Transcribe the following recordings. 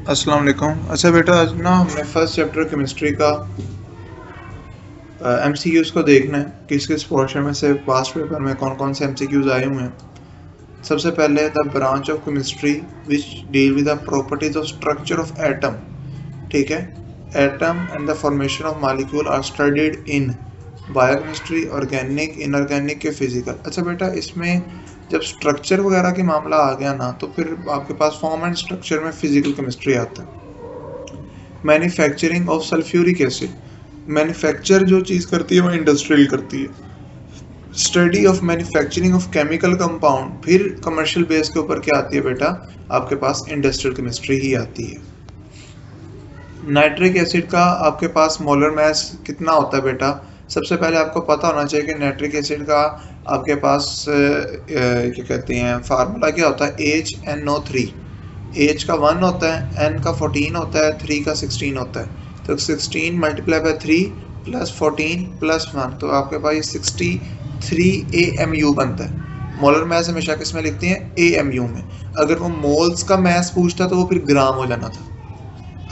अस्सलाम वालेकुम। अच्छा बेटा, आज ना हमने फर्स्ट चैप्टर केमिस्ट्री का एमसीक्यूज़ को देखना है, किस किस पोर्शन में से पास्ट पेपर में कौन कौन से एमसीक्यूज़ आए हुए हैं। सबसे पहले the branch of chemistry which deal with the properties of structure of atom. ठीक है, atom and the formation of molecule are studied in biochemistry, organic, inorganic के फिजिकल। अच्छा बेटा, इसमें जब स्ट्रक्चर वगैरह के मामला आ गया ना, तो फिर आपके पास फॉर्म एंड स्ट्रक्चर में फिजिकल केमिस्ट्री आता है। Manufacturing of sulphuric acid, manufacture जो चीज़ करती है वो इंडस्ट्रियल करती है। Study of manufacturing of chemical compound, फिर कमर्शियल बेस के ऊपर क्या आती है बेटा, आपके पास इंडस्ट्रियल केमिस्ट्री ही आती है। नाइट्रिक एसिड का आपके पास मोलर मास कितना होता है बेटा, सबसे पहले आपको पता होना चाहिए कि नाइट्रिक एसिड का आपके पास क्या कहते हैं फार्मूला क्या होता है, HNO3। एच का 1 होता है, एन का 14 होता है, 3 का 16 होता है। तो 16 मल्टीप्लाई बाय 3 प्लस 14 प्लस 1, तो आपके पास 63 AMU बनता है। मोलर मैस हमेशा किस में लिखते हैं, AMU में। अगर वो मोल्स का मैस पूछता तो वो फिर ग्राम हो जाना था।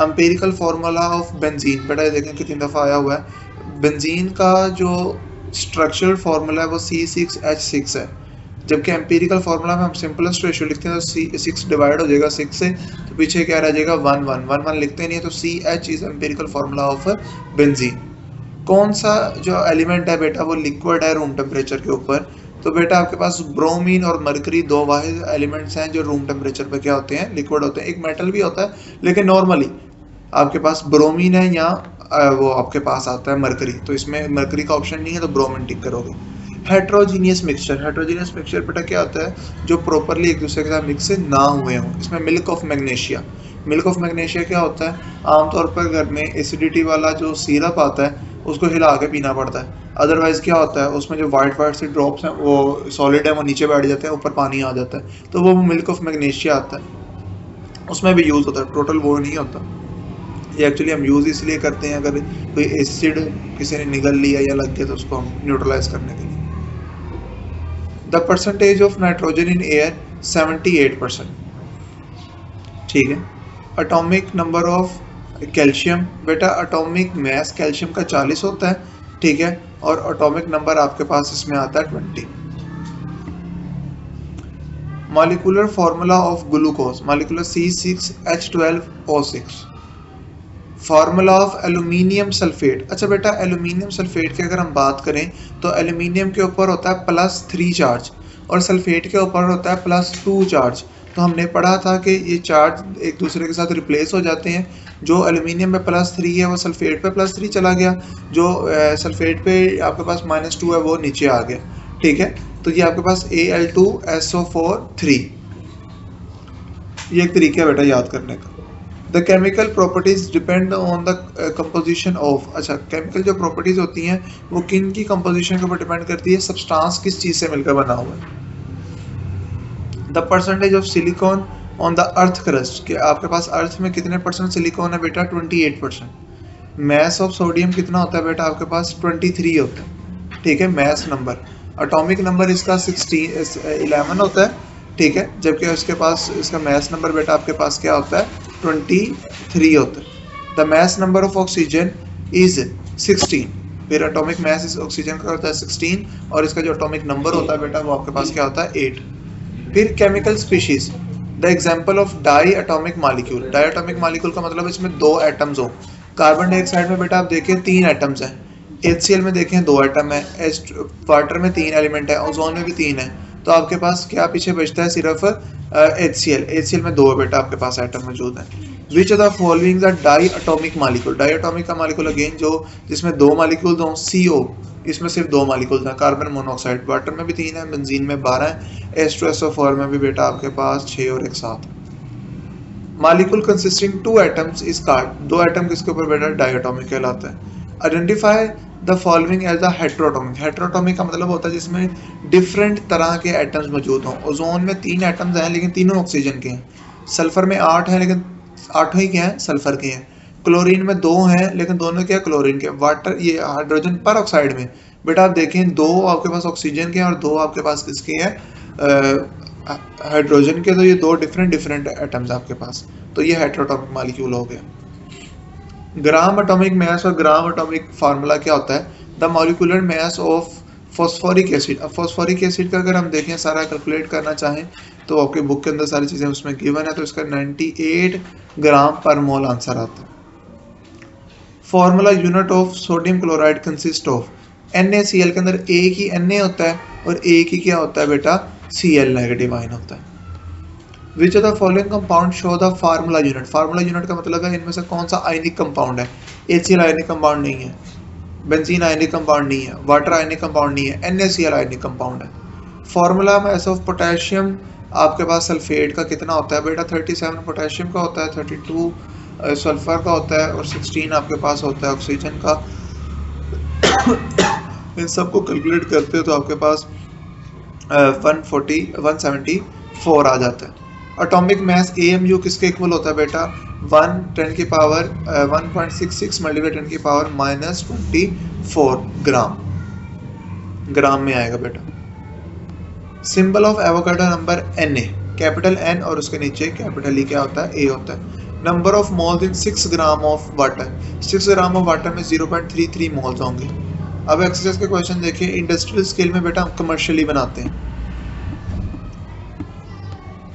एम्पिरिकल फार्मूला ऑफ बेंजीन, बेटा ये देखें कितनी दफ़ा आया हुआ है। बेंजीन का जो स्ट्रक्चरल फार्मूला है वो C6H6 है, जबकि एम्पिरिकल फार्मूला में हम सिंपलेस्ट रेशियो लिखते हैं तो C6 डिवाइड हो जाएगा 6 से, तो पीछे क्या रह जाएगा 1 1 1 1 लिखते नहीं है, तो CH is empirical formula of benzene. कौन सा जो एलिमेंट है बेटा वो लिक्विड है रूम टेम्परेचर के ऊपर, तो बेटा आपके पास ब्रोमीन और मरकरी दो वाहिद एलिमेंट्स हैं जो रूम टेम्परेचर पे क्या होते हैं, लिक्विड होते हैं। एक मेटल भी होता है लेकिन नॉर्मली आपके पास ब्रोमीन है या वो आपके पास आता है मरकरी, तो इसमें मरकरी का ऑप्शन नहीं है तो ब्रोमीन टिक करोगे। हेट्रोजीनियस मिक्सचर, हेट्रोजीनियस मिक्सचर बेटा क्या होता है, जो प्रॉपरली एक दूसरे के साथ मिक्स ना हुए हों। इसमें milk of magnesia, milk of magnesia क्या होता है, आमतौर पर घर में एसिडिटी वाला जो सिरप आता है उसको हिला के पीना पड़ता है। अदरवाइज क्या होता है, उसमें जो वाइट वाइट से ड्रॉप्स हैं वो सॉलिड है, वो नीचे बैठ जाते हैं, ऊपर पानी आ जाता है, तो वो मिल्क ऑफ मैग्नीशिया आता है, उसमें भी यूज़ होता है। टोटल वो नहीं होता, ये एक्चुअली हम यूज़ इसलिए करते हैं अगर कोई एसिड किसी ने निगल लिया या लग गया तो उसको हम न्यूट्रलाइज करने के लिए। The percentage of nitrogen in air 78%। ठीक है, एटॉमिक नंबर ऑफ कैल्शियम, बेटा एटॉमिक मास कैल्शियम का 40 होता है। ठीक है, और एटॉमिक नंबर आपके पास इसमें आता है 20। Molecular formula of glucose, molecular C6H12O6। Formula of aluminium sulphate, अच्छा बेटा एल्यूमिनियम सल्फेट की अगर हम बात करें तो एल्यूमिनियम के ऊपर होता है +3 चार्ज और सल्फेट के ऊपर होता है +2 चार्ज। तो हमने पढ़ा था कि ये चार्ज एक दूसरे के साथ रिप्लेस हो जाते हैं। जो एल्यूमिनियम में +3 है वो सल्फेट पे +3 चला गया, जो सल्फेट पे आपके पास -2 है वो नीचे आ गया। ठीक है, तो ये आपके पास Al2SO4 3, ये एक तरीका है बेटा याद करने का। The chemical properties depend on the composition of, अच्छा केमिकल जो प्रॉपर्टीज होती हैं वो किन की कंपोजिशन के ऊपर डिपेंड करती है, सब्सटेंस किस चीज़ से मिलकर बना हुआ है। The percentage of silicon on the earth crust, कि आपके पास अर्थ में कितने % सिलिकॉन है बेटा, 28%। मैस ऑफ सोडियम कितना होता है बेटा, आपके पास 23 होता है। ठीक है, मैस नंबर। एटॉमिक नंबर इसका 11 होता है। ठीक है, जबकि उसके पास इसका मैस नंबर बेटा आपके पास क्या होता है, 23 होता है। The mass number of oxygen is 16, फिर एटॉमिक मैस इस ऑक्सीजन का होता है 16 और इसका जो एटॉमिक नंबर होता है बेटा वो आपके पास क्या होता है 8। फिर chemical species, the example of diatomic molecule, diatomic molecule का मतलब इसमें 2 एटम्स हो। कार्बन डाइऑक्साइड में बेटा आप देखिए 3 एटम्स हैं, HCl में देखें 2 एटम है, वाटर में 3 एलिमेंट है, ओजोन में भी 3 है, तो आपके पास क्या पीछे बचता है सिर्फ HCl में 2 बेटा आपके पास एटम मौजूद है। Which of the following the diatomic molecule, diatomic का मॉलिक्यूल अगेन जो जिसमें 2 मॉलिक्यूल्स हों, CO इसमें सिर्फ 2 मॉलिक्यूल्स हैं, कार्बन मोनोऑक्साइड, वाटर में भी 3 है, बेंजीन में 12 है, H2SO4 में भी बेटा आपके पास 6 और एक 7। Molecule consisting 2 atoms is called, 2 atom किसके ऊपर बेटा डायटोमिक कहलाता है। Identify the following as the heteroatomic, heteroatomic का मतलब होता है जिसमें डिफरेंट तरह के एटम्स मौजूद हों। ओजोन में 3 एटम्स हैं लेकिन तीनों ऑक्सीजन के हैं। सल्फर में 8 हैं लेकिन 8 ही क्या हैं, सल्फर के हैं। क्लोरीन में 2 हैं लेकिन दोनों क्या क्लोरीन के। वाटर ये हाइड्रोजन पर ऑक्साइड में बेटा आप देखें 2 आपके पास ऑक्सीजन के हैं और 2 आपके पास किसके हैं, हाइड्रोजन के तो ये दो डिफरेंट एटम्स आपके पास, तो ये हेटेरोटॉमिक मॉलिक्यूल हो गया। ग्राम एटॉमिक मास और ग्राम एटॉमिक फार्मूला क्या होता है? The molecular mass of phosphoric acid. अब फॉस्फोरिक एसिड का अगर हम देखें सारा कैलकुलेट करना चाहें तो आपके बुक के अंदर सारी चीज़ें उसमें गिवन है, तो इसका 98 ग्राम पर मोल आंसर आता है। Formula unit of sodium chloride consist of NaCl के अंदर एक ही Na होता है और एक ही क्या होता है बेटा? Cl नेगेटिव आयन होता है। Which of the following compound show the formula unit. Formula unit का मतलब है इनमें से कौन सा आयनिक कंपाउंड है? HCl आयनिक कंपाउंड नहीं है, बेंजीन आयनिक कंपाउंड नहीं है, वाटर आयनिक कंपाउंड नहीं है, NaCl आयनिक कंपाउंड है। फॉर्मूला मास ऑफ पोटेशियम आपके पास सल्फेट का कितना होता है बेटा? 37 पोटेशियम का होता है, 32 सल्फर का होता है और 16 आपके पास होता है ऑक्सीजन का। इन सबको कैलकुलेट करते हो तो आपके पास 174 आ जाता है। एटॉमिक मास AMU किसके इक्वल होता है बेटा? 1 10 की पावर 1.66 मल्टीप्लाई 10 की पावर -24 ग्राम, ग्राम में आएगा बेटा। Symbol of Avogadro number Na, capital N और उसके नीचे कैपिटल E क्या होता है? A होता है। Number of moles in 6 gram of water, 6 gram of water में 0.33 मोल्स होंगे। अब एक्सरसाइज के क्वेश्चन देखिए। इंडस्ट्रियल स्केल में बेटा हम कमर्शियली बनाते हैं।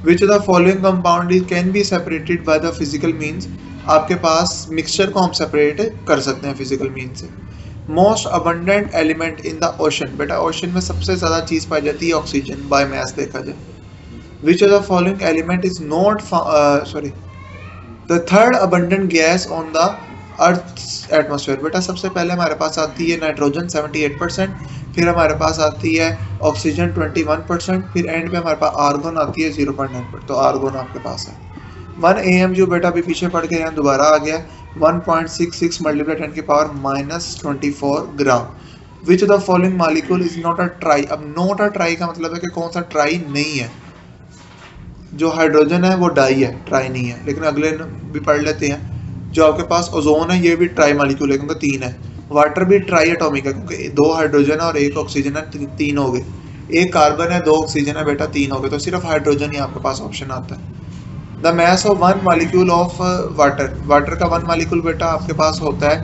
विच of the following compound can be separated by the physical means. आपके पास मिक्सचर को हम सेपरेट कर सकते हैं फिजिकल मीन्स से। Most abundant element in the ocean, बेटा ओशन में सबसे ज्यादा चीज पाई जाती है ऑक्सीजन बाय मास देखा जाए। विच of the following element is not the third abundant gas on the earth atmosphere. बेटा सबसे पहले हमारे पास आती है नाइट्रोजन 78%, फिर हमारे पास आती है ऑक्सीजन 21%, फिर एंड पे हमारे पास आर्गन आती है 0.9%, तो आर्गन आपके पास है। 1 AMU बेटा अभी पीछे पढ़ के यहाँ दोबारा आ गया, 1.66 मल्टीप्लाई 10 की power -24 gram. Which of the following molecule is not a try. अब नॉट अ ट्राई का मतलब है कि कौन सा ट्राई नहीं है। जो हाइड्रोजन है वो डाई है, ट्राई नहीं है। लेकिन अगले भी पढ़ लेते हैं। जो आपके पास ओजोन है ये भी ट्राई मॉलिक्यूल है क्योंकि 3 है। वाटर भी ट्राई एटॉमिक है क्योंकि 2 हाइड्रोजन है और 1 ऑक्सीजन है, 3 हो गए। 1 कार्बन है, 2 ऑक्सीजन है बेटा, 3 हो गए। तो सिर्फ हाइड्रोजन ही आपके पास ऑप्शन आता है। The mass of 1 molecule of water, water का 1 मॉलिक्यूल बेटा आपके पास होता है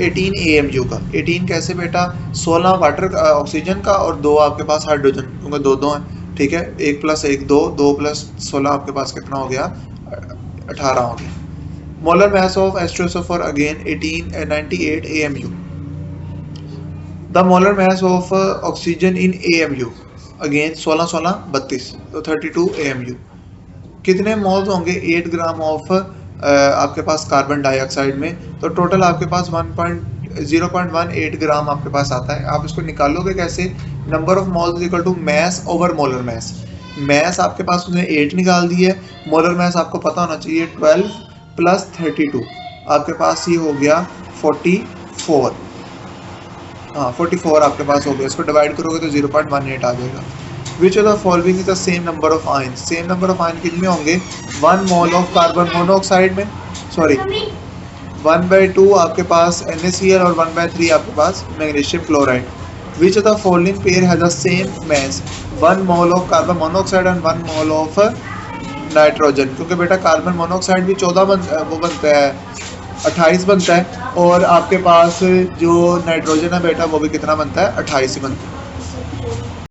18 AMU का। 18 कैसे बेटा? 16 वाटर ऑक्सीजन का और 2 आपके पास हाइड्रोजन, क्योंकि 2 है, ठीक है। 1 + 1 2, 2 + 16 आपके पास कितना हो गया? 18 हो गया। मोलर मास ऑफ एस्ट्रोसल्फर again 98 AMU। The molar mass of oxygen in AMU again 16 16 32, तो 32 AMU। कितने मोल्स होंगे 8 ग्राम ऑफ आपके पास कार्बन डाइऑक्साइड में? तो टोटल आपके पास 0.18 ग्राम आपके पास आता है। आप इसको निकालोगे कैसे? Number of moles equal to mass over molar mass. Mass आपके पास उसने 8 निकाल दी है, मोलर मास आपको पता होना चाहिए 12 + 32, आपके पास ये हो गया 44। हाँ 44 आपके पास हो गया। इसको डिवाइड करोगे तो 0.18 आ जाएगा। Which of the following is the same number of ion. Same number of ion कितने होंगे? 1 मोल ऑफ कार्बन मोनोऑक्साइड में, सॉरी 1/2 आपके पास NaCl और 1/3 आपके पास magnesium chloride. Which of the following pair has the same mass. 1 mole of carbon monoxide and 1 mole of nitrogen, क्योंकि बेटा कार्बन मोनोऑक्साइड भी 14 बनता है, 28 बनता है, और आपके पास जो नाइट्रोजन है बेटा वो भी कितना बनता है? 28 ही बनता है।